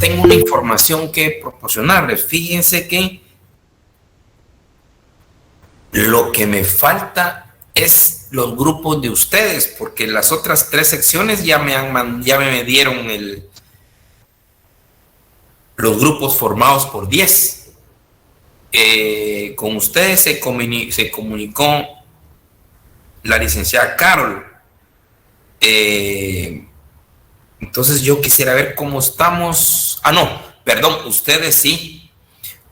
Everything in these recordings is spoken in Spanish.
tengo una información que proporcionarles. Fíjense que lo que me falta es los grupos de ustedes, porque las otras 3 secciones ya me dieron los grupos formados por 10. Con ustedes se comunicó la licenciada Carol. Entonces yo quisiera ver cómo estamos. No, perdón, ustedes sí.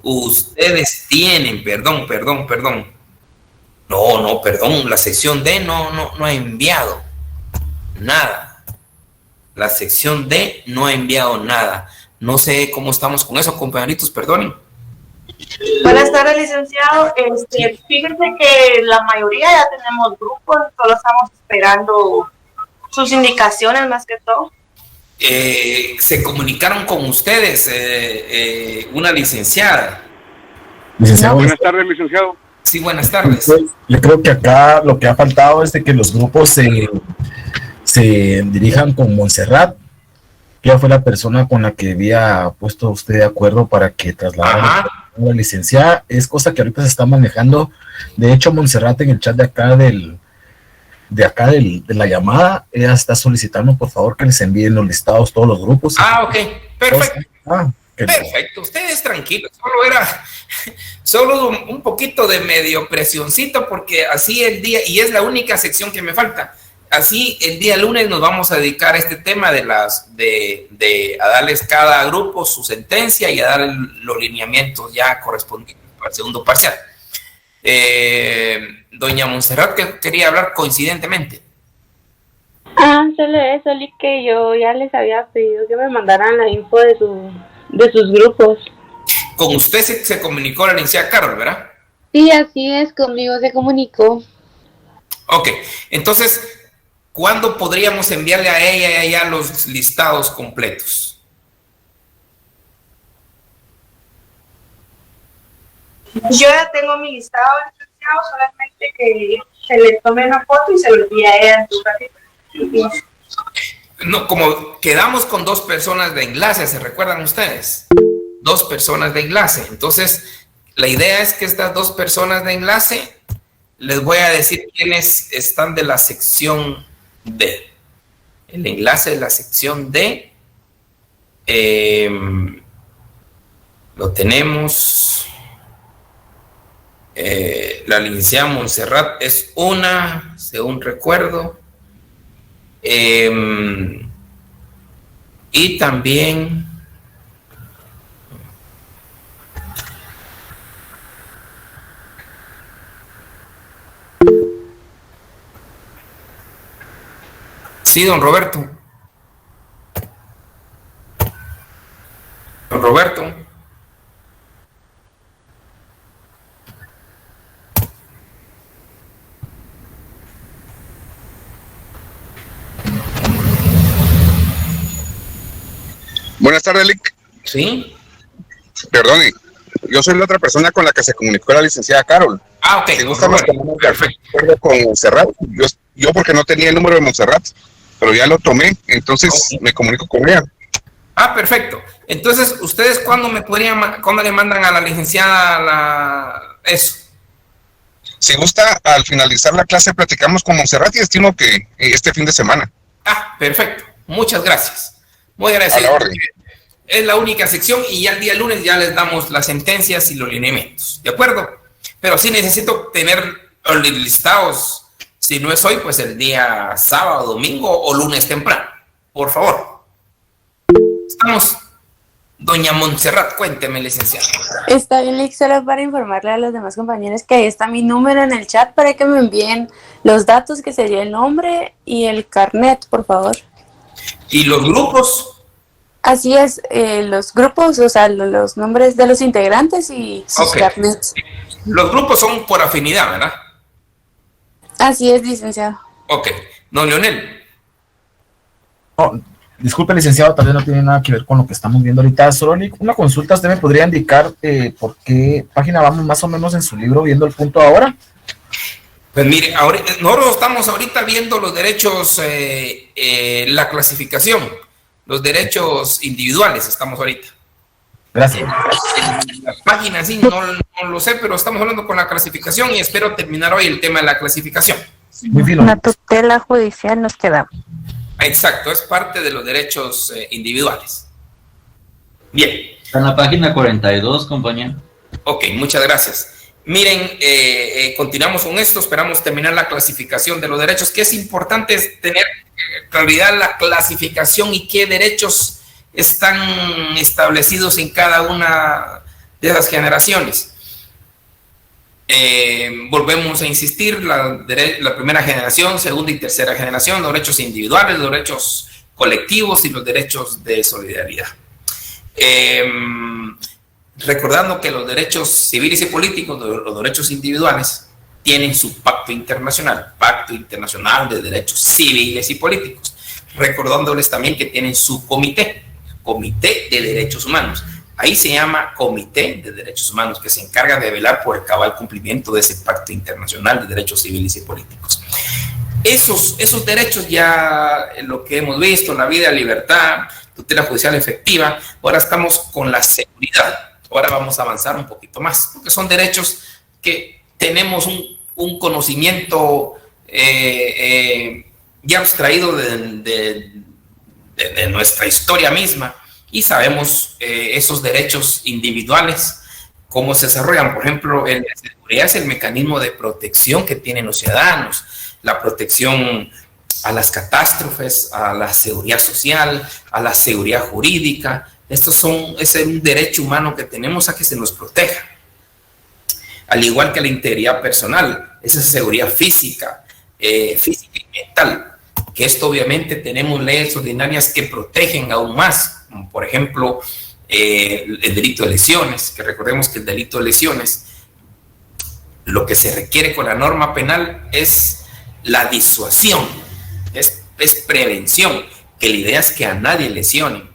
Ustedes tienen, perdón. No, perdón, la sección D no ha enviado nada. La sección D no ha enviado nada. No sé cómo estamos con eso, compañeritos, perdonen. Buenas tardes, licenciado. Fíjense que la mayoría ya tenemos grupos, solo estamos esperando sus indicaciones más que todo. Se comunicaron con ustedes una licenciada. Licenciado. Buenas tardes, licenciado. Sí, buenas tardes. Yo creo que acá lo que ha faltado es de que los grupos se dirijan con Montserrat. Ella fue la persona con la que había puesto usted de acuerdo para que trasladara a la licenciada. Es cosa que ahorita se está manejando. De hecho, Montserrat en el chat de acá de la llamada, ella está solicitando por favor que les envíen los listados todos los grupos. Ok, perfecto. Perfecto, ustedes tranquilos, solo un poquito de medio presioncito, porque así el día, y es la única sección que me falta, así el día lunes nos vamos a dedicar a este tema a darles cada grupo su sentencia y a dar los lineamientos ya correspondientes para el segundo parcial. Doña Montserrat, que quería hablar coincidentemente. Solo eso, que yo ya les había pedido que me mandaran la info de sus grupos. Con usted se comunicó la licenciada Carol, ¿verdad? Sí, así es, conmigo se comunicó. Ok, entonces, ¿cuándo podríamos enviarle a ella ya los listados completos? Yo ya tengo mi listado, licenciado, solamente que se le tome una foto y se lo envíe a ella en su ratito. No, como quedamos con 2 personas de enlace, ¿se recuerdan ustedes? 2 personas de enlace. Entonces, la idea es que estas 2 personas de enlace, les voy a decir quiénes están de la sección D. El enlace de la sección D lo tenemos. La licenciada Montserrat es una, según recuerdo. Y también sí, don Roberto. Don Roberto. Buenas tardes, Lic. Sí. Perdone, yo soy la otra persona con la que se comunicó la licenciada Carol. Ok. Si gusta, nos ponemos de acuerdo con Montserrat. Yo porque no tenía el número de Montserrat, pero ya lo tomé, entonces me comunico con ella. Perfecto. Entonces, ¿ustedes cuándo le mandan a la licenciada eso? Si gusta, al finalizar la clase platicamos con Montserrat y estimo que este fin de semana. Perfecto. Muchas gracias. Muy agradecido. Es la única sección y ya el día lunes ya les damos las sentencias y los lineamientos. ¿De acuerdo? Pero sí necesito tener los listados. Si no es hoy, pues el día sábado, domingo o lunes temprano. Por favor. Estamos. Doña Montserrat, cuénteme, licenciada. Está bien, Lick, solo para informarle a los demás compañeros que ahí está mi número en el chat para que me envíen los datos, que sería el nombre y el carnet, por favor. ¿Y los grupos? Así es, los grupos, o sea, los nombres de los integrantes y sus carnets. Los grupos son por afinidad, ¿verdad? Así es, licenciado. Ok. Don Leonel. Disculpe, licenciado, tal vez no tiene nada que ver con lo que estamos viendo ahorita. Solo una consulta, ¿usted me podría indicar por qué página vamos más o menos en su libro viendo el punto ahora? Pues mire, nosotros estamos ahorita viendo los derechos, la clasificación. los derechos individuales estamos ahorita. Gracias. La página sí, no lo sé, pero estamos hablando con la clasificación y espero terminar hoy el tema de la clasificación. Muy fino. La tutela judicial nos queda. Exacto, es parte de los derechos individuales. Bien. Está en la página 42, compañero. Ok, muchas gracias. Miren, continuamos con esto, esperamos terminar la clasificación de los derechos, que es importante tener claridad la clasificación y qué derechos están establecidos en cada una de esas generaciones. Volvemos a insistir, la primera generación, segunda y tercera generación, los derechos individuales, los derechos colectivos y los derechos de solidaridad. Recordando que los derechos civiles y políticos, los derechos individuales, tienen su pacto internacional de derechos civiles y políticos. Recordándoles también que tienen su comité de derechos humanos. Ahí se llama Comité de Derechos Humanos, que se encarga de velar por el cabal cumplimiento de ese pacto internacional de derechos civiles y políticos. Esos derechos ya, lo que hemos visto, la vida, libertad, tutela judicial efectiva, ahora estamos con la seguridad. Ahora vamos a avanzar un poquito más, porque son derechos que tenemos un conocimiento ya abstraído de nuestra historia misma y sabemos esos derechos individuales, cómo se desarrollan. Por ejemplo, la seguridad es el mecanismo de protección que tienen los ciudadanos, la protección a las catástrofes, a la seguridad social, a la seguridad jurídica. Es un derecho humano que tenemos a que se nos proteja. Al igual que la integridad personal, esa seguridad física y mental, que esto obviamente tenemos leyes ordinarias que protegen aún más, como por ejemplo el delito de lesiones, que recordemos que el delito de lesiones, lo que se requiere con la norma penal es la disuasión, es prevención, que la idea es que a nadie lesionen,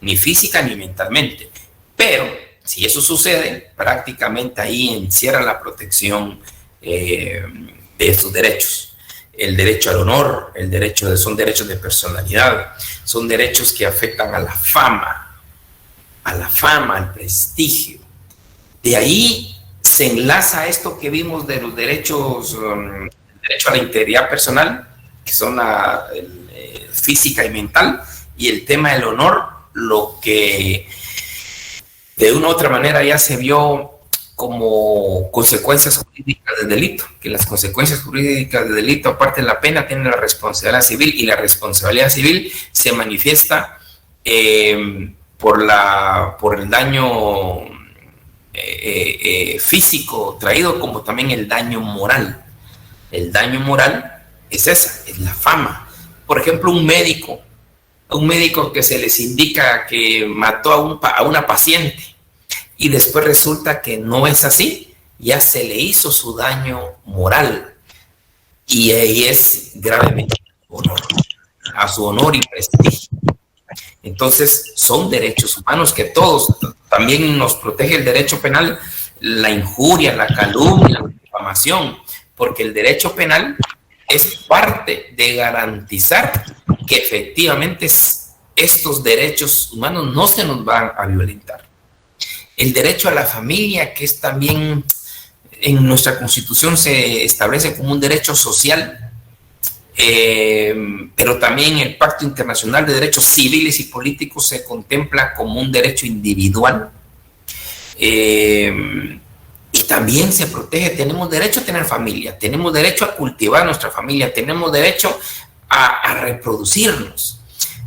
ni física ni mentalmente, pero si eso sucede, prácticamente ahí encierra la protección de estos derechos. El derecho al honor, son derechos de personalidad, son derechos que afectan a la fama, al prestigio. De ahí se enlaza esto que vimos de los derechos, el derecho a la integridad personal, que son física y mental, y el tema del honor, lo que de una u otra manera ya se vio como consecuencias jurídicas del delito, que las consecuencias jurídicas del delito, aparte de la pena, tienen la responsabilidad civil, y la responsabilidad civil se manifiesta por el daño físico traído, como también el daño moral. El daño moral es la fama. Por ejemplo, un médico que se les indica que mató a una paciente y después resulta que no es así, ya se le hizo su daño moral y ahí es gravemente a su honor y prestigio. Entonces son derechos humanos que todos, también nos protege el derecho penal, la injuria, la calumnia, la difamación, porque el derecho penal es parte de garantizar que efectivamente estos derechos humanos no se nos van a violentar. El derecho a la familia, que es también en nuestra Constitución se establece como un derecho social, pero también el Pacto Internacional de Derechos Civiles y Políticos se contempla como un derecho individual. Y también se protege, tenemos derecho a tener familia, tenemos derecho a cultivar nuestra familia, tenemos derecho a reproducirnos.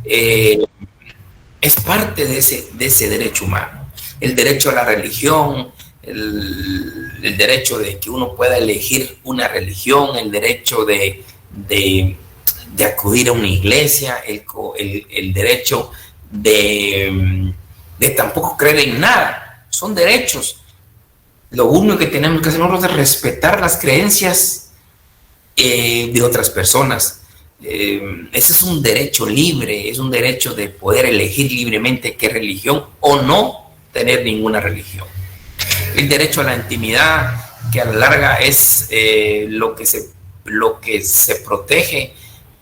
Es parte de ese derecho humano. El derecho a la religión, el derecho de que uno pueda elegir una religión, el derecho de acudir a una iglesia, el derecho de tampoco creer en nada. Son derechos. Lo único que tenemos que hacer nosotros es respetar las creencias de otras personas. Ese es un derecho libre, es un derecho de poder elegir libremente qué religión o no tener ninguna religión. El derecho a la intimidad, que a la larga es lo que se protege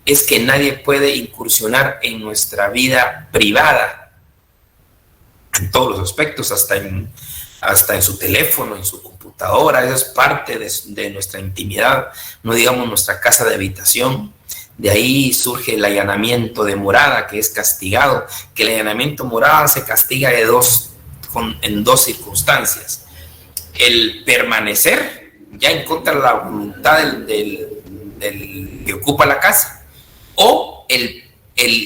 es que nadie puede incursionar en nuestra vida privada, en todos los aspectos, hasta en su teléfono, en su computadora. Eso es parte de nuestra intimidad, no digamos nuestra casa de habitación. De ahí surge el allanamiento de morada, que es castigado, que el allanamiento de morada se castiga en dos circunstancias: el permanecer ya en contra de la voluntad del que ocupa la casa, o el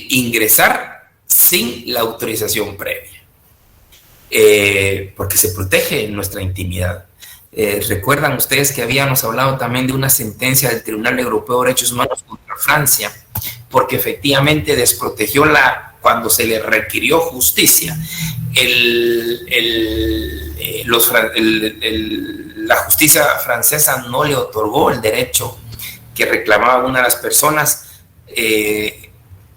ingresar sin la autorización previa, porque se protege nuestra intimidad. Recuerdan ustedes que habíamos hablado también de una sentencia del Tribunal Europeo de Derechos Humanos contra Francia, porque efectivamente desprotegió cuando se le requirió justicia. La justicia francesa no le otorgó el derecho que reclamaba una de las personas,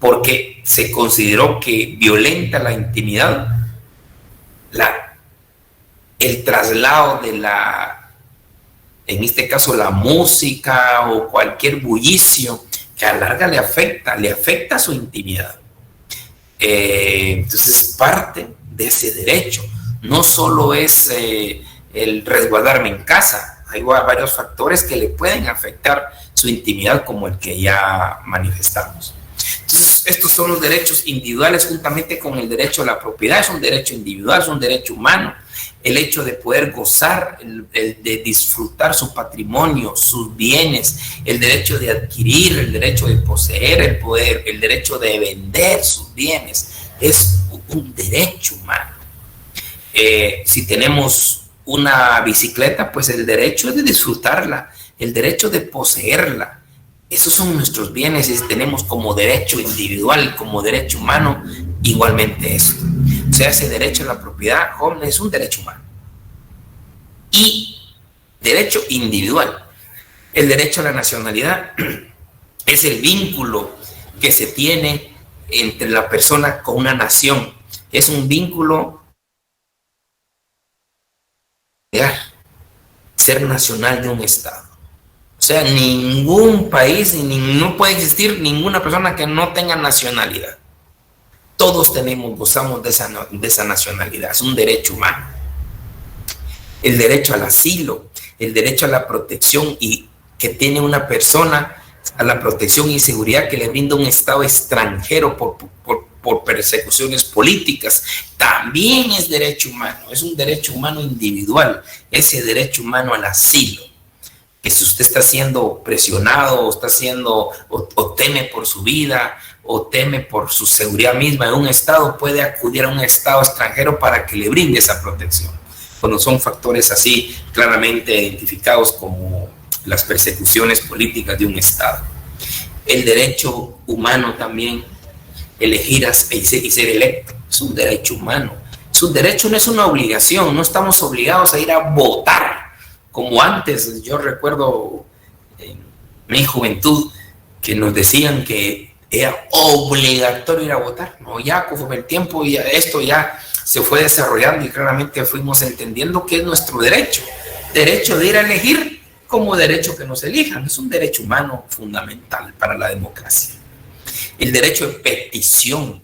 porque se consideró que violenta la intimidad el traslado en este caso la música o cualquier bullicio que a la larga le afecta a su intimidad. Entonces es parte de ese derecho. No solo es el resguardarme en casa, hay varios factores que le pueden afectar su intimidad, como el que ya manifestamos. Entonces, estos son los derechos individuales juntamente con el derecho a la propiedad. Es un derecho individual, es un derecho humano. El hecho de poder gozar, de disfrutar su patrimonio, sus bienes, el derecho de adquirir, el derecho de poseer el poder, el derecho de vender sus bienes, es un derecho humano. Si tenemos una bicicleta, pues el derecho es de disfrutarla, el derecho de poseerla. Esos son nuestros bienes y tenemos como derecho individual, como derecho humano, igualmente esto. O sea, ese derecho a la propiedad, joven, es un derecho humano. Y derecho individual. El derecho a la nacionalidad es el vínculo que se tiene entre la persona con una nación. Es un vínculo de ser nacional de un Estado. O sea, ningún país, no puede existir ninguna persona que no tenga nacionalidad. Todos gozamos de esa nacionalidad, es un derecho humano. El derecho al asilo, el derecho a la protección y que tiene una persona, a la protección y seguridad que le brinda un Estado extranjero por persecuciones políticas, también es derecho humano, es un derecho humano individual, ese derecho humano al asilo. Que si usted está siendo presionado o teme por su vida o teme por su seguridad misma en un estado, puede acudir a un estado extranjero para que le brinde esa protección, cuando son factores así claramente identificados como las persecuciones políticas de un estado. El derecho humano también, elegir y ser electo, es un derecho humano. Es un derecho, no es una obligación, no estamos obligados a ir a votar. Como antes, yo recuerdo en mi juventud que nos decían que era obligatorio ir a votar. No, ya conforme el tiempo y esto ya se fue desarrollando y claramente fuimos entendiendo que es nuestro derecho de ir a elegir como derecho que nos elijan. Es un derecho humano fundamental para la democracia. El derecho de petición.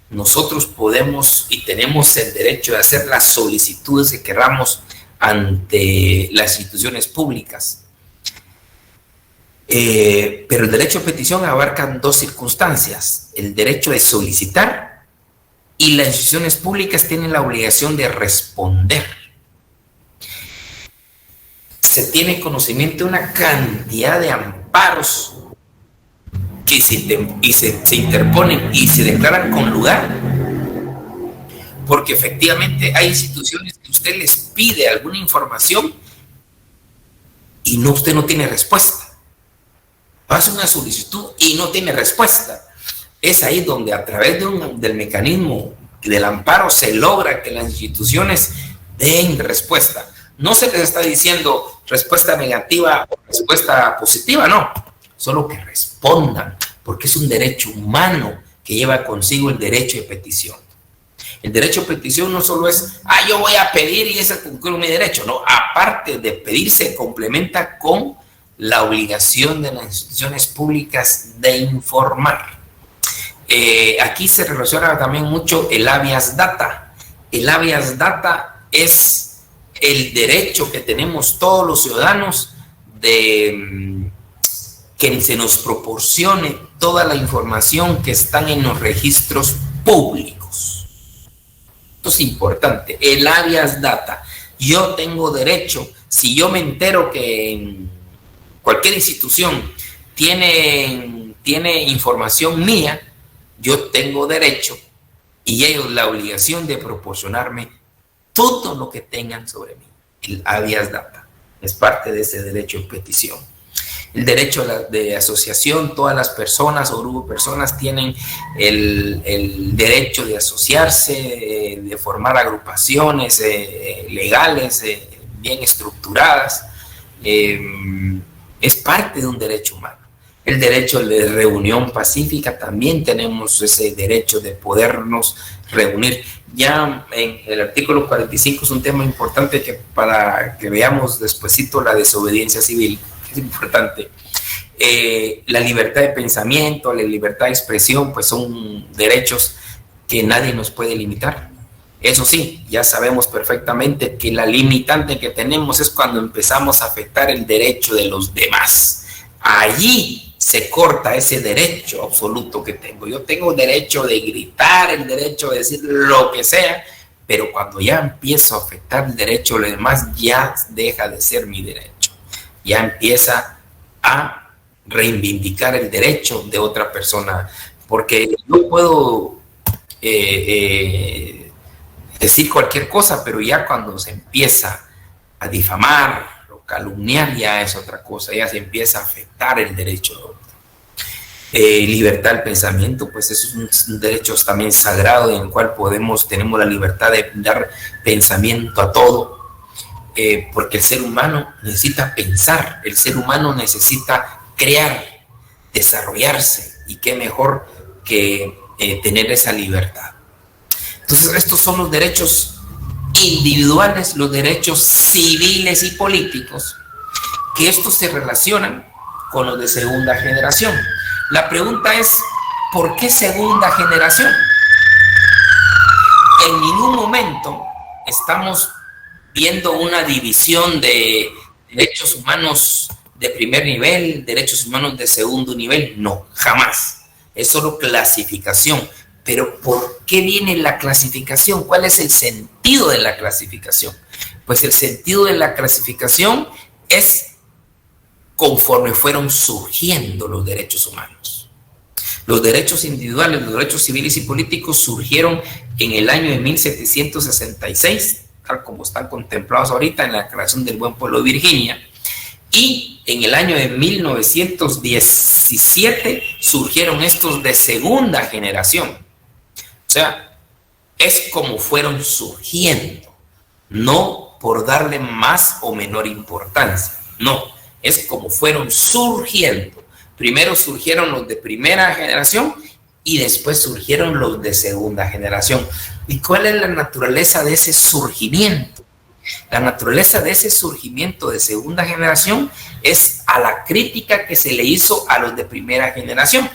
Nosotros podemos y tenemos el derecho de hacer las solicitudes que queramos ante las instituciones públicas. Pero el derecho a petición abarca dos circunstancias: el derecho de solicitar, y las instituciones públicas tienen la obligación de responder. Se tiene conocimiento de una cantidad de amparos que se interponen y se declaran con lugar, porque efectivamente hay instituciones que usted les pide alguna información y usted no tiene respuesta. Hace una solicitud y no tiene respuesta. Es ahí donde a través del mecanismo del amparo se logra que las instituciones den respuesta. No se les está diciendo respuesta negativa o respuesta positiva, no. Solo que respondan, porque es un derecho humano que lleva consigo el derecho de petición. El derecho a petición no solo es, yo voy a pedir y ese concluye mi derecho, no, aparte de pedir se complementa con la obligación de las instituciones públicas de informar. Aquí se relaciona también mucho el habeas data. El habeas data es el derecho que tenemos todos los ciudadanos de que se nos proporcione toda la información que están en los registros públicos. Esto es importante, el habeas data. Yo tengo derecho, si yo me entero que en cualquier institución tiene información mía, yo tengo derecho y ellos la obligación de proporcionarme todo lo que tengan sobre mí. El habeas data es parte de ese derecho de petición. El derecho de asociación, todas las personas o grupos de personas tienen el derecho de asociarse, de formar agrupaciones legales, bien estructuradas. Es parte de un derecho humano. El derecho de reunión pacífica, también tenemos ese derecho de podernos reunir. Ya en el artículo 45 es un tema importante que para que veamos despuesito la desobediencia civil. Es importante. La libertad de pensamiento, la libertad de expresión, pues son derechos que nadie nos puede limitar. Eso sí, ya sabemos perfectamente que la limitante que tenemos es cuando empezamos a afectar el derecho de los demás. Allí se corta ese derecho absoluto que tengo. Yo tengo derecho de gritar, el derecho de decir lo que sea, pero cuando ya empiezo a afectar el derecho de los demás, ya deja de ser mi derecho. Ya empieza a reivindicar el derecho de otra persona, porque yo puedo decir cualquier cosa, pero ya cuando se empieza a difamar o calumniar, ya es otra cosa, ya se empieza a afectar el derecho de otro. Libertad del pensamiento, pues es un derecho también sagrado en el cual tenemos la libertad de dar pensamiento a todo. Porque el ser humano necesita pensar, el ser humano necesita crear, desarrollarse, y qué mejor que tener esa libertad. Entonces, estos son los derechos individuales, los derechos civiles y políticos, que estos se relacionan con los de segunda generación. La pregunta es, ¿por qué segunda generación? En ningún momento estamos viendo una división de derechos humanos de primer nivel, derechos humanos de segundo nivel. No, jamás. Es solo clasificación. Pero ¿por qué viene la clasificación? ¿Cuál es el sentido de la clasificación? Pues el sentido de la clasificación es conforme fueron surgiendo los derechos humanos. Los derechos individuales, los derechos civiles y políticos surgieron en el año de 1766, tal como están contemplados ahorita en la Declaración del Buen Pueblo de Virginia, y en el año de 1917 surgieron estos de segunda generación. O sea, es como fueron surgiendo, no por darle más o menor importancia, no, es como fueron surgiendo. Primero surgieron los de primera generación y después surgieron los de segunda generación. ¿Y cuál es la naturaleza de ese surgimiento? La naturaleza de ese surgimiento de segunda generación es a la crítica que se le hizo a los de primera generación.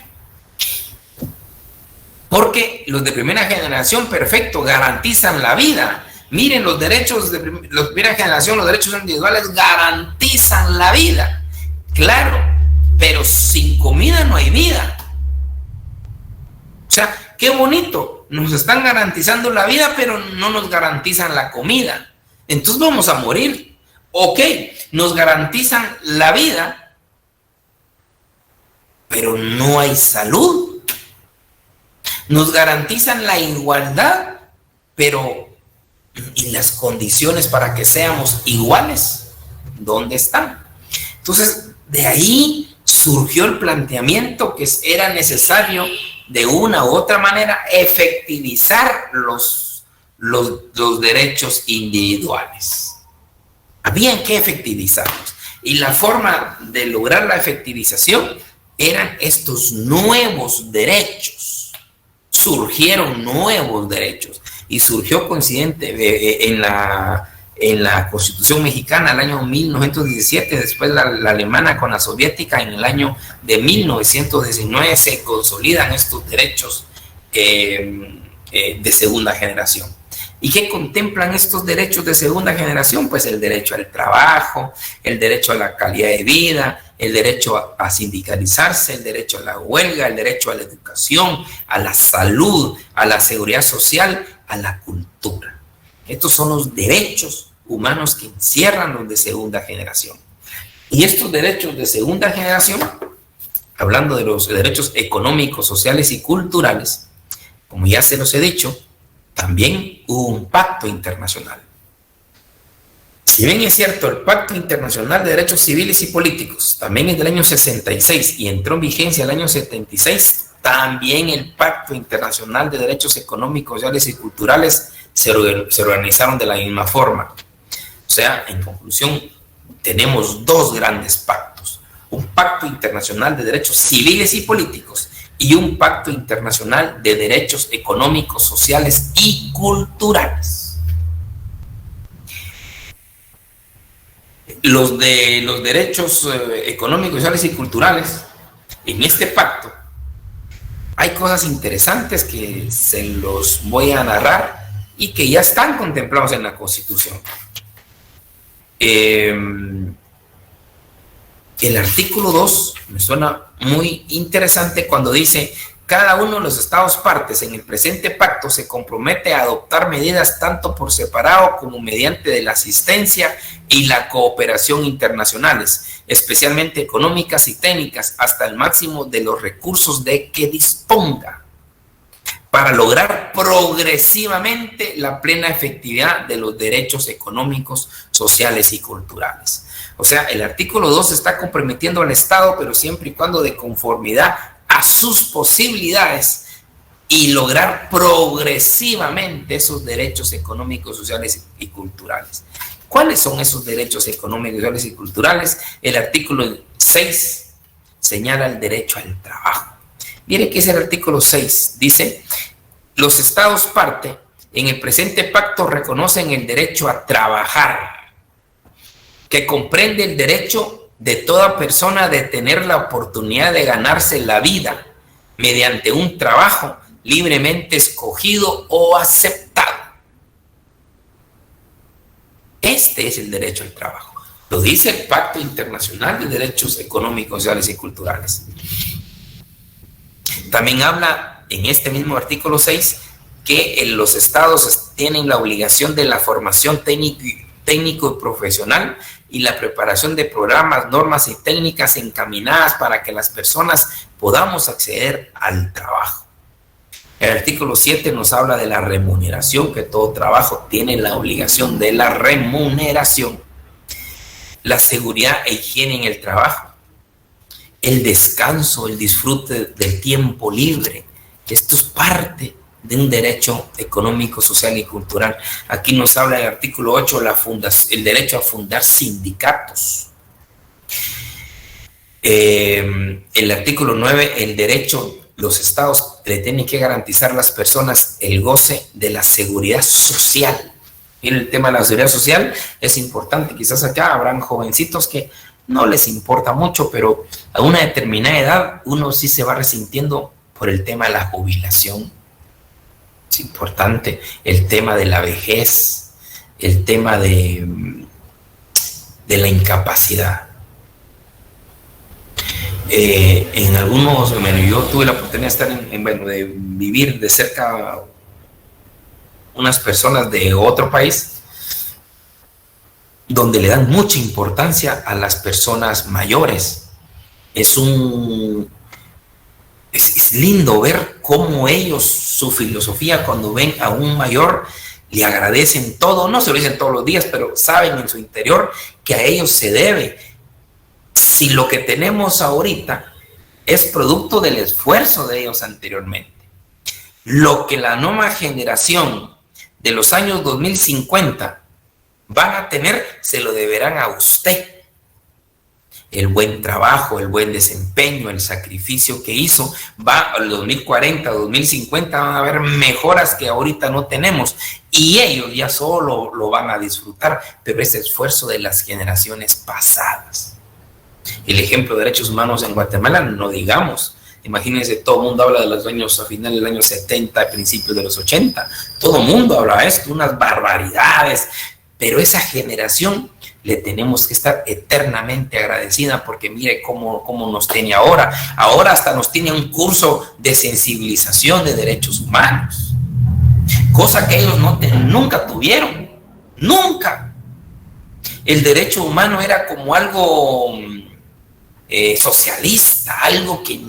Porque los de primera generación, perfecto, garantizan la vida. Miren, los derechos de primera generación, los derechos individuales garantizan la vida. Claro, pero sin comida no hay vida. O sea, qué bonito, nos están garantizando la vida, pero no nos garantizan la comida. Entonces vamos a morir. Ok, nos garantizan la vida, pero no hay salud. Nos garantizan la igualdad, pero ¿y las condiciones para que seamos iguales? ¿Dónde están? Entonces, de ahí surgió el planteamiento que era necesario de una u otra manera efectivizar los derechos individuales. Habían que efectivizarlos. Y la forma de lograr la efectivización eran estos nuevos derechos. Surgieron nuevos derechos y surgió coincidente en en la Constitución mexicana el año 1917, después la alemana con la soviética en el año de 1919 se consolidan estos derechos de segunda generación. ¿Y qué contemplan estos derechos de segunda generación? Pues el derecho al trabajo, el derecho a la calidad de vida, el derecho a sindicalizarse, el derecho a la huelga, el derecho a la educación, a la salud, a la seguridad social, a la cultura. Estos son los derechos humanos que encierran los de segunda generación. Y estos derechos de segunda generación, hablando de los derechos económicos, sociales y culturales, como ya se los he dicho, también hubo un pacto internacional. Si bien es cierto, el Pacto Internacional de Derechos Civiles y Políticos también es del año 66 y entró en vigencia el año 76, también el Pacto Internacional de Derechos Económicos, Sociales y Culturales se organizaron de la misma forma. O sea, en conclusión, tenemos dos grandes pactos: un Pacto Internacional de Derechos Civiles y Políticos y un Pacto Internacional de Derechos Económicos, Sociales y Culturales. Los de los derechos económicos, sociales y culturales, en este pacto hay cosas interesantes que se los voy a narrar y que ya están contemplados en la Constitución. El artículo 2 me suena muy interesante cuando dice: cada uno de los estados partes en el presente pacto se compromete a adoptar medidas tanto por separado como mediante de la asistencia y la cooperación internacionales, especialmente económicas y técnicas, hasta el máximo de los recursos de que disponga, para lograr progresivamente la plena efectividad de los derechos económicos, sociales y culturales. O sea, el artículo 2 está comprometiendo al Estado, pero siempre y cuando de conformidad a sus posibilidades, y lograr progresivamente esos derechos económicos, sociales y culturales. ¿Cuáles son esos derechos económicos, sociales y culturales? El artículo 6 señala el derecho al trabajo. Miren que es el artículo 6. Dice: los estados parte en el presente pacto reconocen el derecho a trabajar, que comprende el derecho de toda persona de tener la oportunidad de ganarse la vida mediante un trabajo libremente escogido o aceptado. Este es el derecho al trabajo. Lo dice el Pacto Internacional de Derechos Económicos, Sociales y Culturales. También habla en este mismo artículo 6 que los estados tienen la obligación de la formación técnico y profesional y la preparación de programas, normas y técnicas encaminadas para que las personas podamos acceder al trabajo. El artículo 7 nos habla de la remuneración, que todo trabajo tiene la obligación de la remuneración. La seguridad e higiene en el trabajo, el descanso, el disfrute del tiempo libre. Esto es parte de un derecho económico, social y cultural. Aquí nos habla el artículo 8, el derecho a fundar sindicatos. El artículo 9, el derecho, los estados le tienen que garantizar a las personas el goce de la seguridad social. Y el tema de la seguridad social es importante. Quizás acá habrán jovencitos que no les importa mucho, pero a una determinada edad uno sí se va resintiendo por el tema de la jubilación. Es importante el tema de la vejez, el tema de la incapacidad. En algunos, bueno, yo tuve la oportunidad de estar de vivir de cerca unas personas de otro país donde le dan mucha importancia a las personas mayores. Es lindo ver cómo ellos, su filosofía, cuando ven a un mayor, le agradecen todo. No se lo dicen todos los días, pero saben en su interior que a ellos se debe. Si lo que tenemos ahorita es producto del esfuerzo de ellos anteriormente, lo que la nueva generación de los años 2050 van a tener, se lo deberán a usted. el buen trabajo, el buen desempeño, el sacrificio que hizo, va al 2040, 2050, van a haber mejoras que ahorita no tenemos y ellos ya solo lo van a disfrutar, pero ese esfuerzo de las generaciones pasadas. El ejemplo de derechos humanos en Guatemala, no digamos. Imagínense, todo el mundo habla de los años, a finales del año 70, a principios de los 80. Todo el mundo habla de esto, unas barbaridades. Pero esa generación le tenemos que estar eternamente agradecida porque mire cómo nos tiene ahora. Ahora hasta nos tiene un curso de sensibilización de derechos humanos. Cosa que ellos nunca tuvieron. Nunca. El derecho humano era como algo socialista, algo que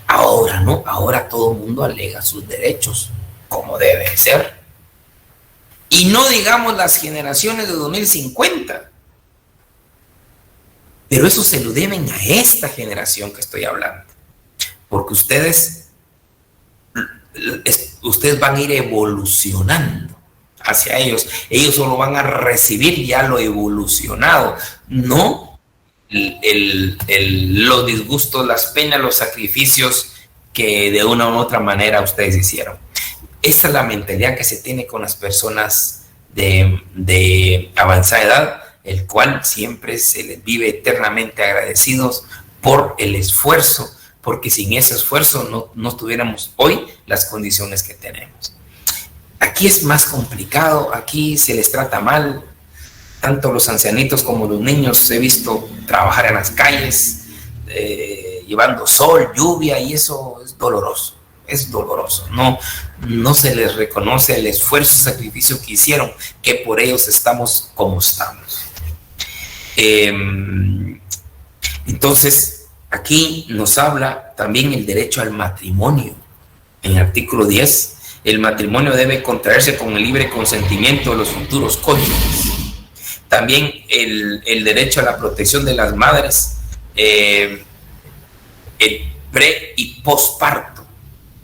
ahora todo el mundo alega sus derechos como debe ser. Y no digamos las generaciones de 2050, pero eso se lo deben a esta generación que estoy hablando, porque ustedes van a ir evolucionando hacia ellos solo van a recibir ya lo evolucionado, no los disgustos, las penas, los sacrificios que de una u otra manera ustedes hicieron. Esa es la mentalidad que se tiene con las personas de avanzada edad, el cual siempre se les vive eternamente agradecidos por el esfuerzo, porque sin ese esfuerzo no tuviéramos hoy las condiciones que tenemos. Aquí es más complicado, aquí se les trata mal, tanto los ancianitos como los niños. He visto trabajar en las calles, llevando sol, lluvia, y eso es doloroso. Es doloroso, no se les reconoce el esfuerzo y sacrificio que hicieron, que por ellos estamos como estamos. Entonces, aquí nos habla también el derecho al matrimonio. En el artículo 10, el matrimonio debe contraerse con el libre consentimiento de los futuros cónyuges. También el derecho a la protección de las madres, el pre- y posparto.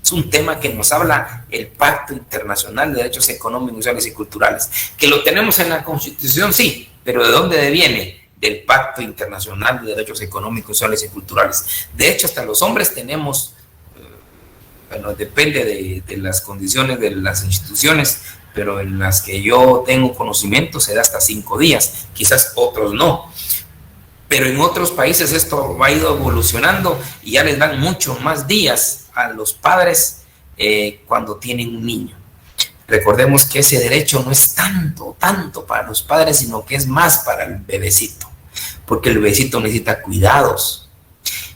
Es un tema que nos habla el Pacto Internacional de Derechos Económicos, Sociales y Culturales, que lo tenemos en la Constitución, sí, pero ¿de dónde viene? Del Pacto Internacional de Derechos Económicos, Sociales y Culturales. De hecho, hasta los hombres tenemos, bueno, depende de las condiciones de las instituciones, pero en las que yo tengo conocimiento se da hasta 5 días, quizás otros no. Pero en otros países esto ha ido evolucionando y ya les dan mucho más días a los padres cuando tienen un niño. Recordemos que ese derecho no es tanto para los padres, sino que es más para el bebecito, porque el bebecito necesita cuidados.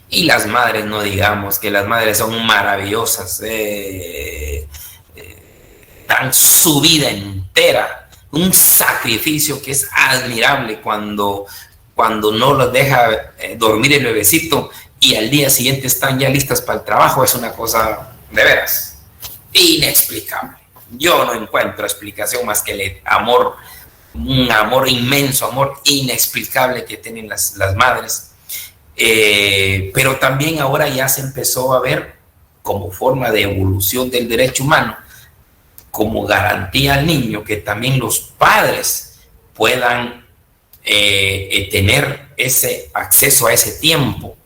Y las madres, no digamos que las madres son maravillosas, dan su vida entera, un sacrificio que es admirable cuando no los deja dormir el bebecito y al día siguiente están ya listas para el trabajo. Es una cosa de veras inexplicable. Yo no encuentro explicación más que el amor, un amor inmenso, amor inexplicable que tienen las madres. Pero también ahora ya se empezó a ver como forma de evolución del derecho humano, como garantía al niño, que también los padres puedan tener ese acceso a ese tiempo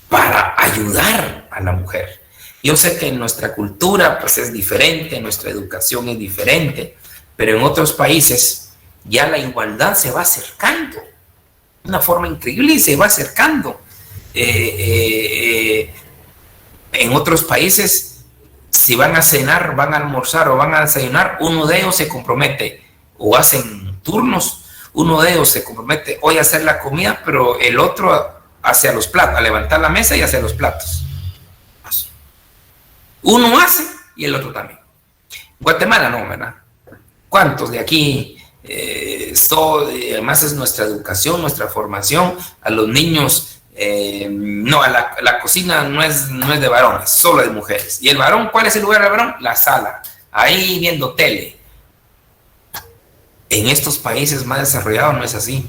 para ayudar a la mujer. Yo sé que en nuestra cultura pues es diferente, nuestra educación es diferente, pero en otros países ya la igualdad se va acercando de una forma increíble y se va acercando. En otros países, si van a cenar, van a almorzar o van a desayunar, uno de ellos se compromete, o hacen turnos, uno de ellos se compromete hoy a hacer la comida, pero el otro hacia los platos, a levantar la mesa y hacia los platos. Uno hace y el otro también. Guatemala no, ¿verdad? ¿Cuántos de aquí? Además es nuestra educación, nuestra formación a los niños. No, la cocina no es de varones, solo de mujeres. ¿Y el varón? ¿Cuál es el lugar del varón? La sala, ahí viendo tele. En estos países más desarrollados no es así.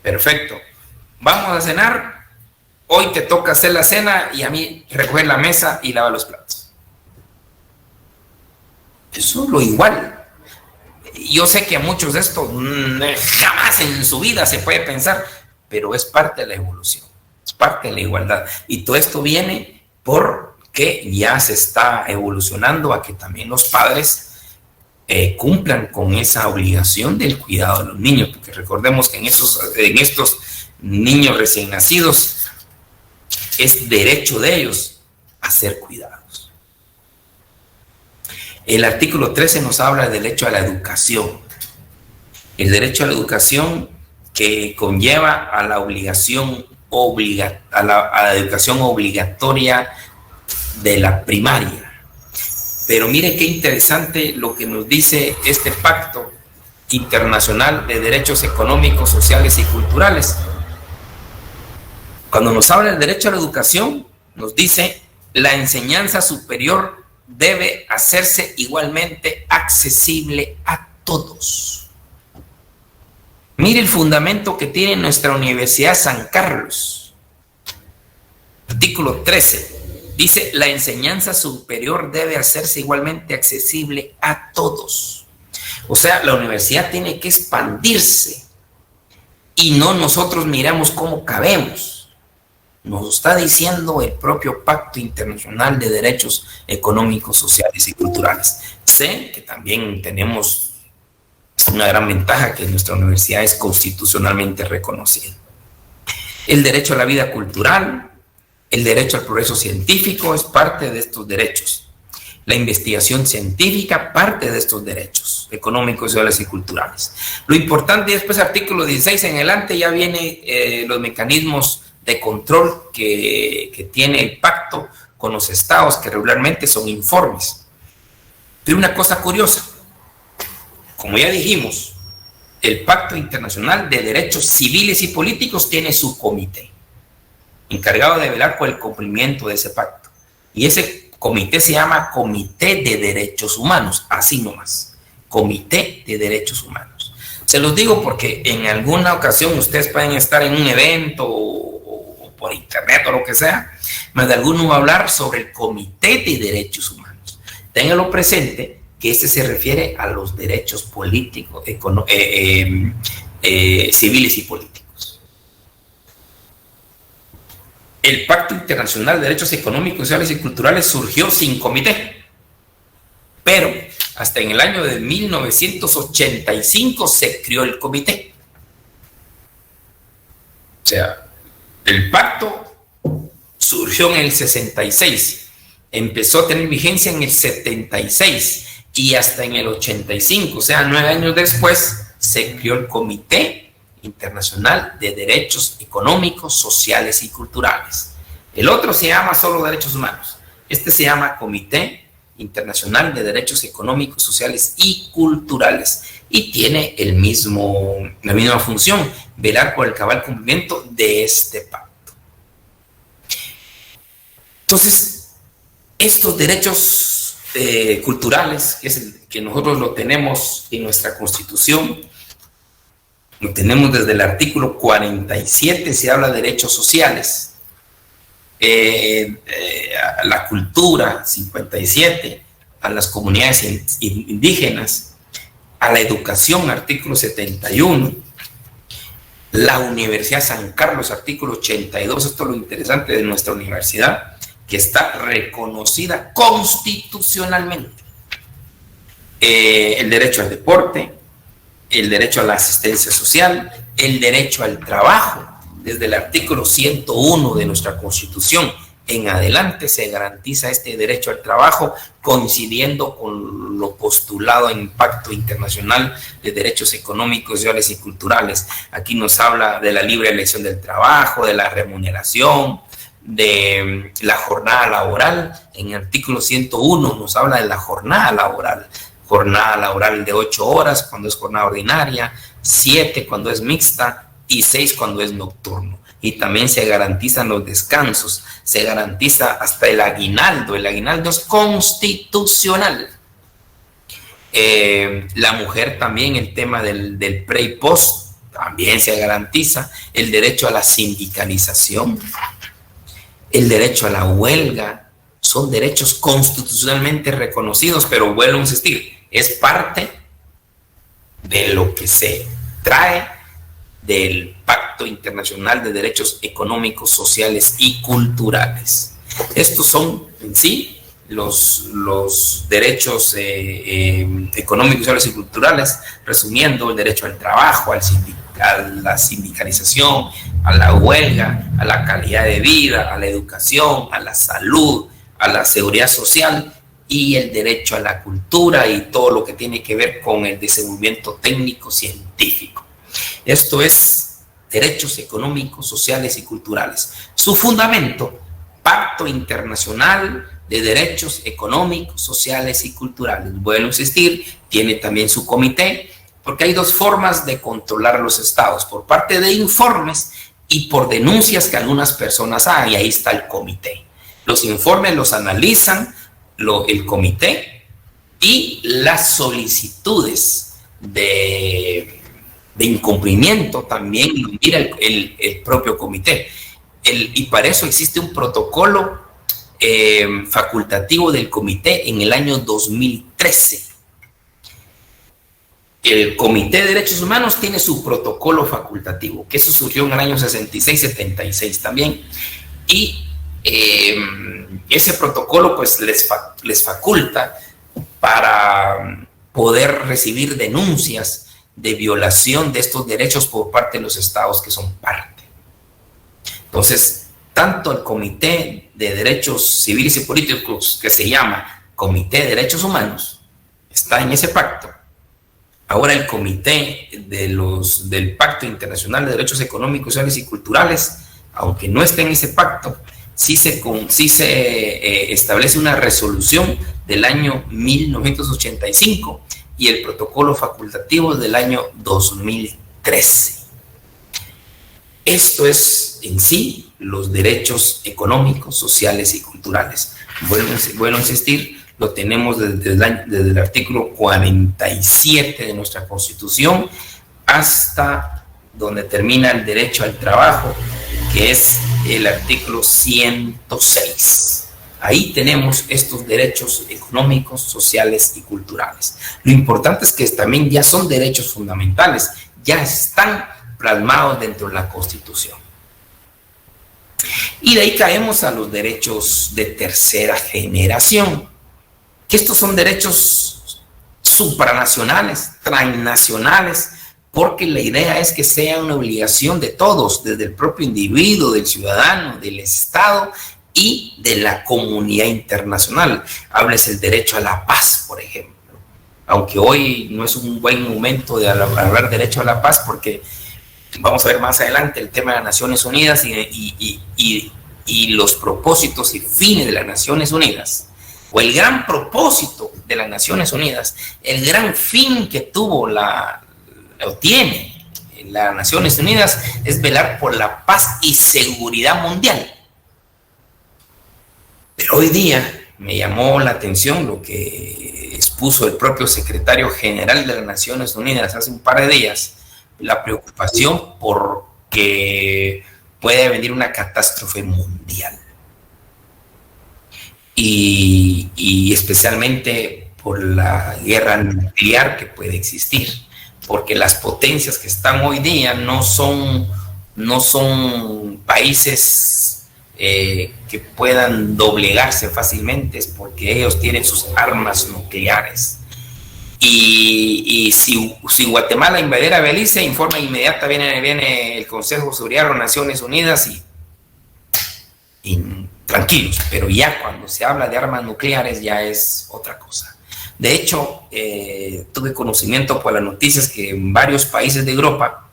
Perfecto. Vamos a cenar. Hoy te toca hacer la cena y a mí recoger la mesa y lavar los platos. Eso es lo igual. yo sé que a muchos de esto jamás en su vida se puede pensar, pero es parte de la evolución, es parte de la igualdad. Y todo esto viene porque ya se está evolucionando a que también los padres cumplan con esa obligación del cuidado de los niños, porque recordemos que en estos niños recién nacidos es derecho de ellos a ser cuidados. El artículo 13 nos habla del derecho a la educación. El derecho a la educación que conlleva a la obligación a la educación obligatoria de la primaria. Pero mire qué interesante lo que nos dice este Pacto Internacional de Derechos Económicos, Sociales y Culturales. Cuando nos habla del derecho a la educación, nos dice: la enseñanza superior debe hacerse igualmente accesible a todos. Mire el fundamento que tiene nuestra Universidad San Carlos. Artículo 13. Dice: la enseñanza superior debe hacerse igualmente accesible a todos. O sea, la universidad tiene que expandirse y no nosotros miramos cómo cabemos. Nos está diciendo el propio Pacto Internacional de Derechos Económicos, Sociales y Culturales. Sé que también tenemos una gran ventaja, que nuestra universidad es constitucionalmente reconocida. El derecho a la vida cultural, el derecho al progreso científico es parte de estos derechos. La investigación científica, parte de estos derechos económicos, sociales y culturales. Lo importante, después artículo 16 en adelante, ya viene los mecanismos de control que tiene el pacto con los estados, que regularmente son informes. Pero una cosa curiosa, como ya dijimos, el Pacto Internacional de Derechos Civiles y Políticos tiene su comité encargado de velar por el cumplimiento de ese pacto. Y ese comité se llama Comité de Derechos Humanos, así nomás, Comité de Derechos Humanos. Se los digo porque en alguna ocasión ustedes pueden estar en un evento o por internet o lo que sea, más de alguno va a hablar sobre el Comité de Derechos Humanos. Ténganlo presente que este se refiere a los derechos políticos, civiles y políticos. El Pacto Internacional de Derechos Económicos, Sociales y Culturales surgió sin comité, pero hasta en el año de 1985 se creó el comité. O sea, el pacto surgió en el 66, empezó a tener vigencia en el 76 y hasta en el 85, o sea, 9 años después, se creó el Comité Internacional de Derechos Económicos, Sociales y Culturales. El otro se llama solo Derechos Humanos. Este se llama Comité Internacional de Derechos Económicos, Sociales y Culturales y tiene la misma función, velar por el cabal cumplimiento de este pacto. Entonces, estos derechos culturales, que nosotros lo tenemos en nuestra Constitución, lo tenemos desde el artículo 47, se habla de derechos sociales, a la cultura, 57, a las comunidades indígenas, a la educación, artículo 71, la Universidad San Carlos, artículo 82, esto es lo interesante de nuestra universidad, que está reconocida constitucionalmente, el derecho al deporte, el derecho a la asistencia social, el derecho al trabajo. Desde el artículo 101 de nuestra Constitución en adelante se garantiza este derecho al trabajo, coincidiendo con lo postulado en Pacto Internacional de Derechos Económicos, Sociales y Culturales. Aquí nos habla de la libre elección del trabajo, de la remuneración, de la jornada laboral. En el artículo 101 nos habla de la jornada laboral de 8 horas cuando es jornada ordinaria, 7 cuando es mixta y 6 cuando es nocturno. Y también se garantizan los descansos, se garantiza hasta el aguinaldo es constitucional. La mujer también, el tema del pre y post, también se garantiza. El derecho a la sindicalización, el derecho a la huelga, son derechos constitucionalmente reconocidos, pero vuelvo a insistir, es parte de lo que se trae del Pacto Internacional de Derechos Económicos, Sociales y Culturales. Estos son en sí los derechos económicos, sociales y culturales, resumiendo el derecho al trabajo, a la sindicalización, a la huelga, a la calidad de vida, a la educación, a la salud, a la seguridad social y el derecho a la cultura y todo lo que tiene que ver con el desenvolvimiento técnico científico. Esto es derechos económicos, sociales y culturales. Su fundamento, Pacto Internacional de Derechos Económicos, Sociales y Culturales. Vuelvo a insistir, tiene también su comité, porque hay dos formas de controlar los estados, por parte de informes y por denuncias que algunas personas hagan, y ahí está el comité. Los informes los analizan el comité y las solicitudes de incumplimiento también lo mira el propio comité. Y para eso existe un protocolo facultativo del comité en el año 2013. El Comité de Derechos Humanos tiene su protocolo facultativo, que eso surgió en el año 66-76 también, y ese protocolo pues les faculta para poder recibir denuncias de violación de estos derechos por parte de los estados que son parte. Entonces, tanto el Comité de Derechos Civiles y Políticos, que se llama Comité de Derechos Humanos, está en ese pacto. Ahora el Comité del Pacto Internacional de Derechos Económicos, Sociales y Culturales, aunque no esté en ese pacto, sí se establece una resolución del año 1985 y el protocolo facultativo del año 2013. Esto es en sí los derechos económicos, sociales y culturales. Vuelvo a insistir, lo tenemos desde el artículo 47 de nuestra Constitución hasta donde termina el derecho al trabajo, que es el artículo 106. Ahí tenemos estos derechos económicos, sociales y culturales. Lo importante es que también ya son derechos fundamentales, ya están plasmados dentro de la Constitución. Y de ahí caemos a los derechos de tercera generación, que estos son derechos supranacionales, transnacionales, porque la idea es que sea una obligación de todos, desde el propio individuo, del ciudadano, del Estado y de la comunidad internacional. Hables el derecho a la paz, por ejemplo. Aunque hoy no es un buen momento de hablar derecho a la paz, porque vamos a ver más adelante el tema de las Naciones Unidas y los propósitos y fines de las Naciones Unidas, o el gran propósito de las Naciones Unidas, el gran fin que tuvo tiene las Naciones Unidas es velar por la paz y seguridad mundial. Pero hoy día me llamó la atención lo que expuso el propio secretario general de las Naciones Unidas hace un par de días, la preocupación porque puede venir una catástrofe mundial. Y especialmente por la guerra nuclear que puede existir, porque las potencias que están hoy día no son países que puedan doblegarse fácilmente, es porque ellos tienen sus armas nucleares. Y si Guatemala invadiera Belice, informa inmediata, viene el Consejo de Seguridad de las Naciones Unidas y tranquilos, pero ya cuando se habla de armas nucleares ya es otra cosa. De hecho, tuve conocimiento por las noticias que en varios países de Europa,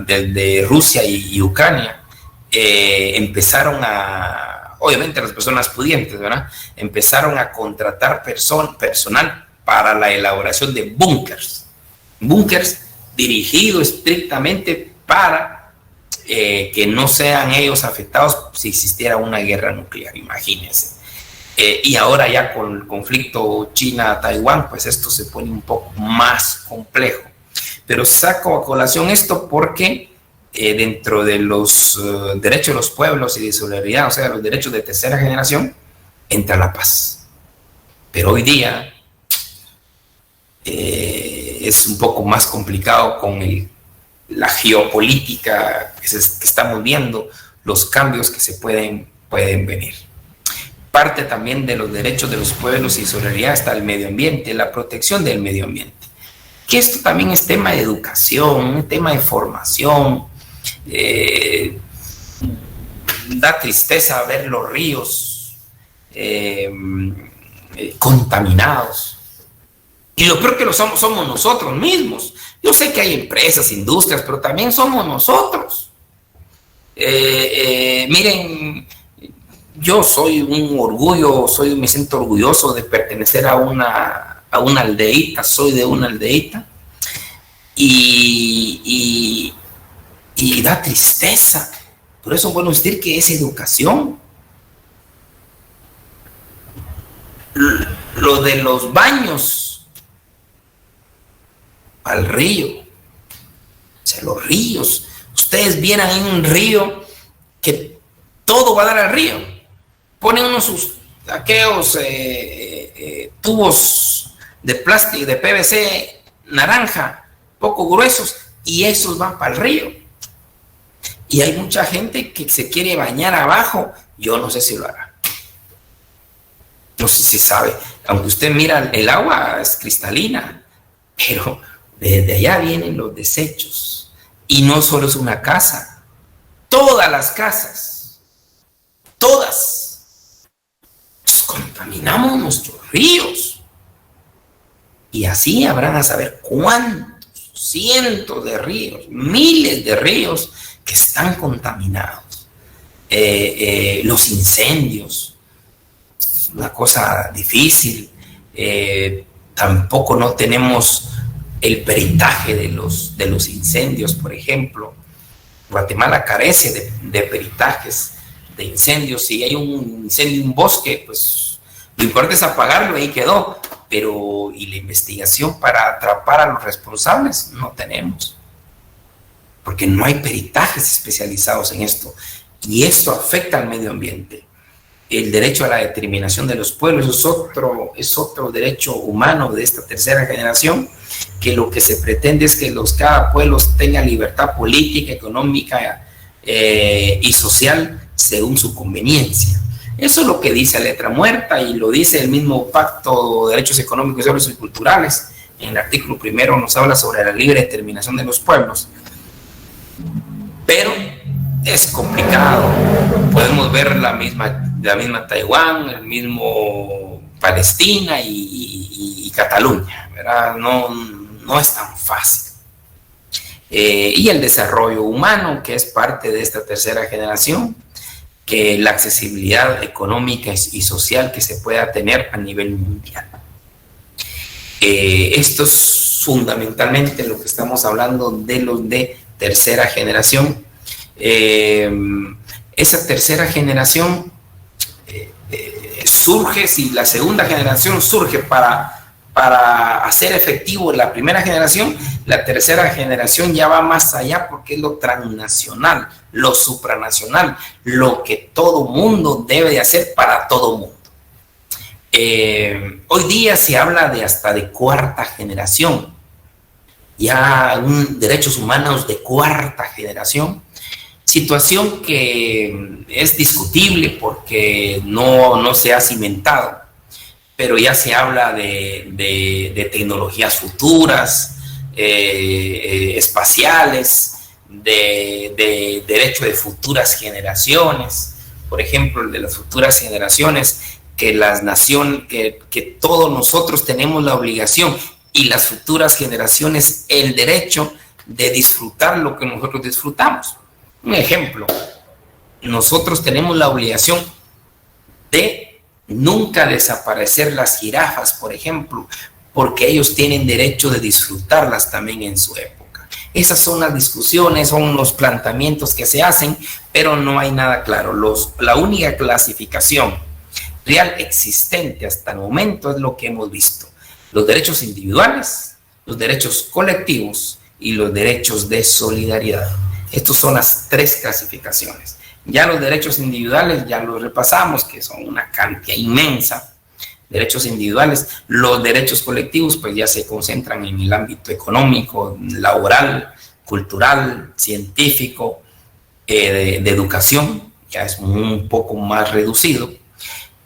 desde Rusia y Ucrania, empezaron obviamente las personas pudientes, ¿verdad? Empezaron a contratar personal para la elaboración de búnkers dirigidos estrictamente para que no sean ellos afectados si existiera una guerra nuclear, imagínense. Y ahora ya con el conflicto China-Taiwán, pues esto se pone un poco más complejo. Pero saco a colación esto porque dentro de los derechos de los pueblos y de solidaridad, o sea, los derechos de tercera generación, entra la paz. Pero hoy día es un poco más complicado con la geopolítica que estamos viendo, los cambios que se pueden venir. Parte también de los derechos de los pueblos y solidaridad está el medio ambiente, la protección del medio ambiente. Que esto también es tema de educación, un tema de formación. Da tristeza ver los ríos contaminados. Y lo peor que lo somos nosotros mismos. Yo sé que hay empresas, industrias, pero también somos nosotros. Miren, yo soy un orgullo, me siento orgulloso de pertenecer a una aldeíta, soy de una aldeíta, y da tristeza. Por eso es bueno decir que es educación. Lo de los baños al río, o sea, los ríos, ustedes vieran en un río que todo va a dar al río, ponen unos aquellos tubos de plástico, de PVC naranja, poco gruesos, y esos van para el río. Y hay mucha gente que se quiere bañar abajo, yo no sé si lo hará. No sé si sabe, aunque usted mira el agua es cristalina, pero desde allá vienen los desechos. Y no solo es una casa, todas las casas, todas, pues contaminamos nuestros ríos. Y así habrán a saber cuántos, cientos de ríos, miles de ríos que están contaminados. Los incendios, es una cosa difícil. Tampoco no tenemos el peritaje de los incendios, por ejemplo. Guatemala carece de peritajes de incendios. Si hay un incendio en un bosque, pues lo importante es apagarlo, ahí quedó. Pero, ¿y la investigación para atrapar a los responsables? No tenemos. Porque no hay peritajes especializados en esto. Y esto afecta al medio ambiente. El derecho a la determinación de los pueblos es otro derecho humano de esta tercera generación, que lo que se pretende es que cada pueblo tenga libertad política, económica y social según su conveniencia. Eso es lo que dice Letra Muerta, y lo dice el mismo Pacto de Derechos Económicos, Sociales y Culturales. En el artículo 1 nos habla sobre la libre determinación de los pueblos. Pero es complicado. Podemos ver la misma Taiwán, el mismo Palestina y Cataluña, ¿verdad? No es tan fácil. Y el desarrollo humano, que es parte de esta tercera generación, que la accesibilidad económica y social que se pueda tener a nivel mundial. Esto es fundamentalmente lo que estamos hablando de los de tercera generación. Esa tercera generación surge, si la segunda generación surge para hacer efectivo la primera generación, la tercera generación ya va más allá, porque es lo transnacional, lo supranacional, lo que todo mundo debe de hacer para todo mundo. Hoy día se habla hasta de cuarta generación, ya derechos humanos de cuarta generación, situación que es discutible porque no se ha cimentado, pero ya se habla de tecnologías futuras, espaciales, de derecho de futuras generaciones. Por ejemplo, el de las futuras generaciones, que las naciones, que todos nosotros tenemos la obligación, y las futuras generaciones el derecho de disfrutar lo que nosotros disfrutamos. Un ejemplo, nosotros tenemos la obligación de nunca desaparecer las jirafas, por ejemplo, porque ellos tienen derecho de disfrutarlas también en su época. Esas son las discusiones, son los planteamientos que se hacen, pero no hay nada claro. La única clasificación real existente hasta el momento es lo que hemos visto: los derechos individuales, los derechos colectivos y los derechos de solidaridad. Estas son las tres clasificaciones. Ya los derechos individuales ya los repasamos, que son una cantidad inmensa. derechos individuales. Los derechos colectivos pues ya se concentran en el ámbito económico, laboral, cultural, científico, de educación, ya es un poco más reducido.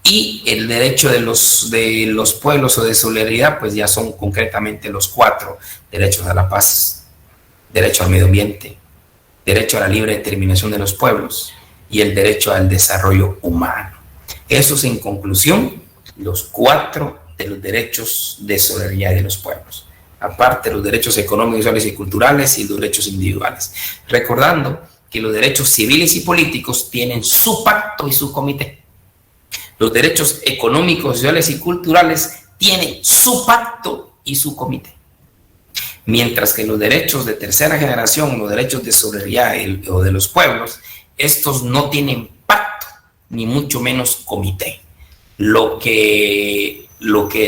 Y el derecho de los pueblos o de solidaridad, pues ya son concretamente los 4: derechos a la paz, derecho al medio ambiente, derecho a la libre determinación de los pueblos y el derecho al desarrollo humano. Esos, en conclusión, los 4 de los derechos de solidaridad de los pueblos. Aparte, los derechos económicos, sociales y culturales y los derechos individuales. Recordando que los derechos civiles y políticos tienen su pacto y su comité. Los derechos económicos, sociales y culturales tienen su pacto y su comité. Mientras que los derechos de tercera generación, los derechos de solidaridad o de los pueblos, estos no tienen pacto, ni mucho menos comité. Lo que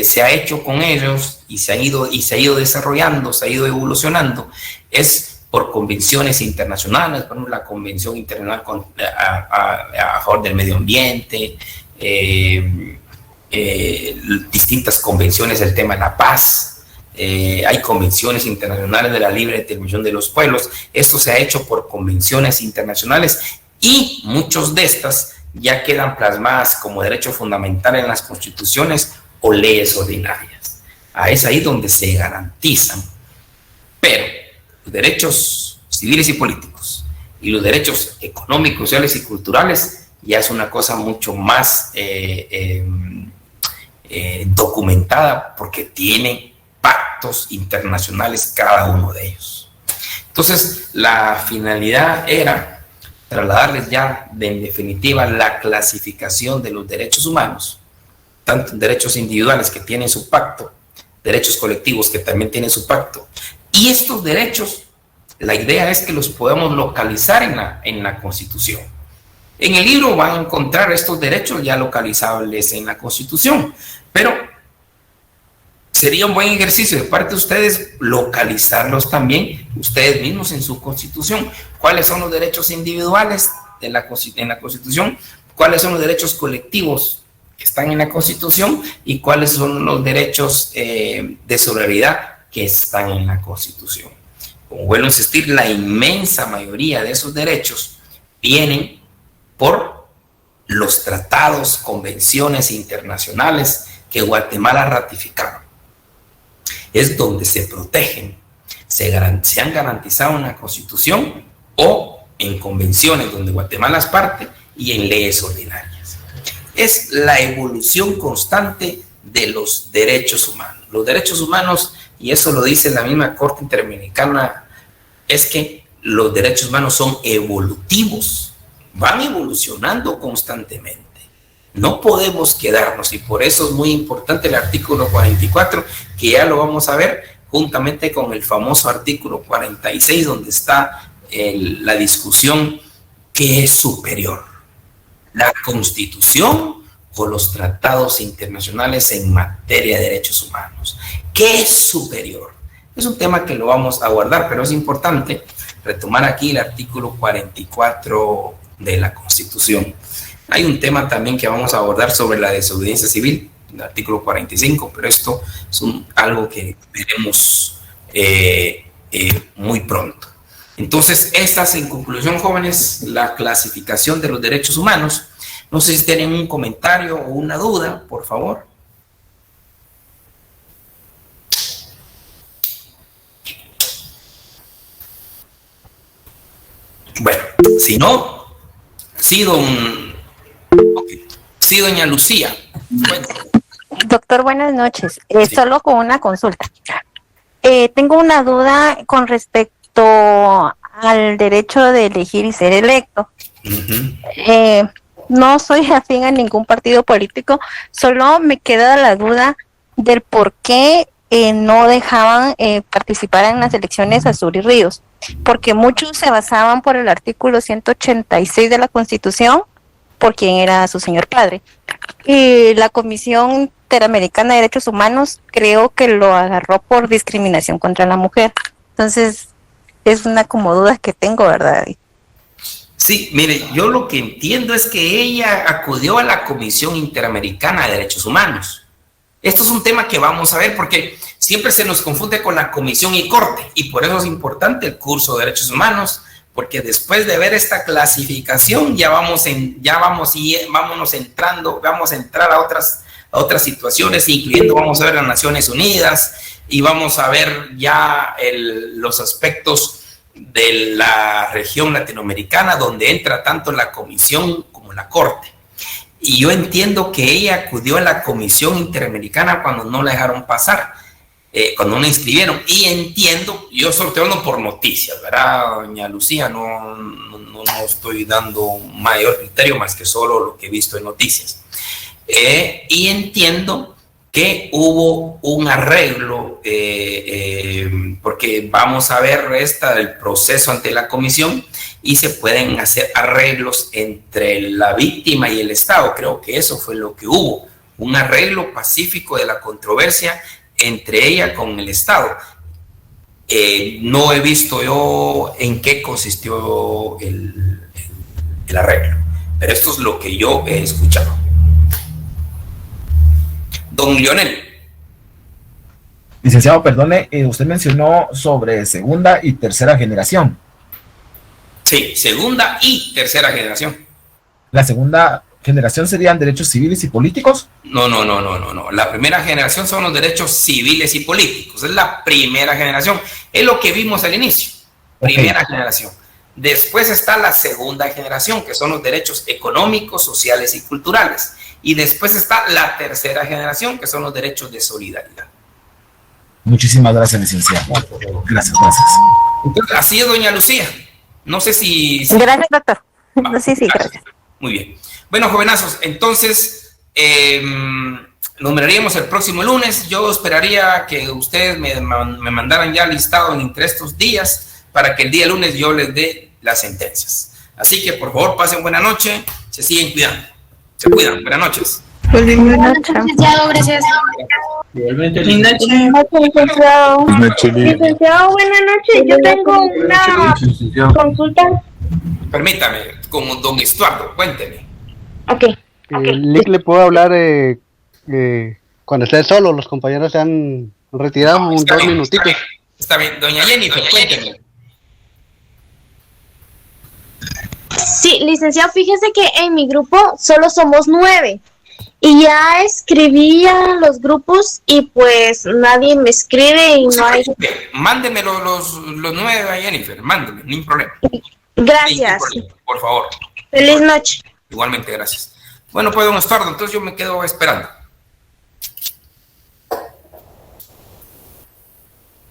se ha hecho con ellos y se ha ido desarrollando, se ha ido evolucionando, es por convenciones internacionales, por ejemplo, la Convención Internacional a favor del medio ambiente, distintas convenciones del tema de la paz, hay convenciones internacionales de la libre determinación de los pueblos. Esto se ha hecho por convenciones internacionales y muchas de estas ya quedan plasmadas como derechos fundamentales en las constituciones o leyes ordinarias. Es ahí donde se garantizan. Pero los derechos civiles y políticos y los derechos económicos, sociales y culturales ya es una cosa mucho más documentada, porque tienen pactos internacionales cada uno de ellos. Entonces, la finalidad era trasladarles ya en definitiva la clasificación de los derechos humanos, tanto derechos individuales que tienen su pacto, derechos colectivos que también tienen su pacto, y estos derechos, la idea es que los podamos localizar en la Constitución. En el libro van a encontrar estos derechos ya localizables en la Constitución, pero sería un buen ejercicio de parte de ustedes localizarlos también ustedes mismos en su Constitución. ¿Cuáles son los derechos individuales en la Constitución? ¿Cuáles son los derechos colectivos que están en la Constitución? ¿Y cuáles son los derechos de solidaridad que están en la Constitución? Como vuelvo a insistir, la inmensa mayoría de esos derechos vienen por los tratados, convenciones internacionales que Guatemala ratificaron. Es donde se protegen, se han garantizado en la Constitución o en convenciones donde Guatemala es parte y en leyes ordinarias. Es la evolución constante de los derechos humanos. Los derechos humanos, y eso lo dice la misma Corte Interamericana, es que los derechos humanos son evolutivos, van evolucionando constantemente. No podemos quedarnos, y por eso es muy importante el artículo 44, que ya lo vamos a ver juntamente con el famoso artículo 46, donde está la discusión: ¿qué es superior? ¿La Constitución o los tratados internacionales en materia de derechos humanos? ¿Qué es superior? Es un tema que lo vamos a abordar, pero es importante retomar aquí el artículo 44 de la Constitución. Hay un tema también que vamos a abordar sobre la desobediencia civil, el artículo 45, pero esto es algo que veremos muy pronto. Entonces, esta es, en conclusión, jóvenes, la clasificación de los derechos humanos. No sé si tienen un comentario o una duda, por favor. Bueno, si no, sí, doña Lucía. Bueno. Doctor, buenas noches. Sí. Solo con una consulta. Tengo una duda con respecto al derecho de elegir y ser electo. Uh-huh. No soy afín a ningún partido político, solo me queda la duda del por qué no dejaban participar en las elecciones a Sur y Ríos, porque muchos se basaban por el artículo 186 de la Constitución, por quien era su señor padre, y la Comisión Interamericana de Derechos Humanos creo que lo agarró por discriminación contra la mujer. Entonces es una como duda que tengo, ¿verdad? Sí, mire, yo lo que entiendo es que ella acudió a la Comisión Interamericana de Derechos Humanos, Esto es un tema que vamos a ver porque siempre se nos confunde con la comisión y corte, y por eso es importante el curso de derechos humanos, porque después de ver esta clasificación vamos a entrar a otras situaciones, incluyendo vamos a ver las Naciones Unidas y vamos a ver ya los aspectos de la región latinoamericana, donde entra tanto la comisión como la corte. Y yo entiendo que ella acudió a la comisión interamericana cuando no la dejaron pasar, cuando no la inscribieron. Y entiendo, yo solo estoy hablando por noticias, ¿verdad, doña Lucía? No estoy dando mayor criterio más que solo lo que he visto en noticias. Y entiendo que hubo un arreglo, porque vamos a ver el proceso ante la comisión y se pueden hacer arreglos entre la víctima y el Estado. Creo que eso fue lo que hubo, un arreglo pacífico de la controversia entre ella con el Estado. No he visto yo en qué consistió el arreglo, pero esto es lo que yo he escuchado. Don Lionel. Licenciado, perdone, usted mencionó sobre segunda y tercera generación. Sí, segunda y tercera generación. ¿La segunda generación serían derechos civiles y políticos? No. La primera generación son los derechos civiles y políticos. Es la primera generación. Es lo que vimos al inicio. Primera generación. Después está la segunda generación, que son los derechos económicos, sociales y culturales. Y después está la tercera generación, que son los derechos de solidaridad. Muchísimas gracias, licenciado. Gracias. Entonces, así es, doña Lucía. No sé si... Gracias, doctor. Sí, gracias. Muy bien. Bueno, jovenazos, entonces nombraríamos el próximo lunes. Yo esperaría que ustedes me mandaran ya listado entre estos días para que el día lunes yo les dé las sentencias. Así que, por favor, pasen buena noche. Se siguen cuidando. Se cuidan. Buenas noches. Licenciado, gracias. Igualmente, Licenciado, buenas noches. Yo tengo una consulta. Permítame, como don Estuardo, cuénteme. Ok. Lick, ¿le puedo hablar cuando esté solo? Los compañeros se han retirado No, 2 minutitos. Está bien. Doña Jennifer, cuénteme. Sí, licenciado, fíjese que en mi grupo solo somos 9 y ya escribí a los grupos y pues nadie me escribe y no hay... Mándeme los 9 a Jennifer, mándeme, ningún problema. Gracias. Por favor. Feliz noche. Igualmente, gracias. Bueno, pues don Estuardo, entonces yo me quedo esperando.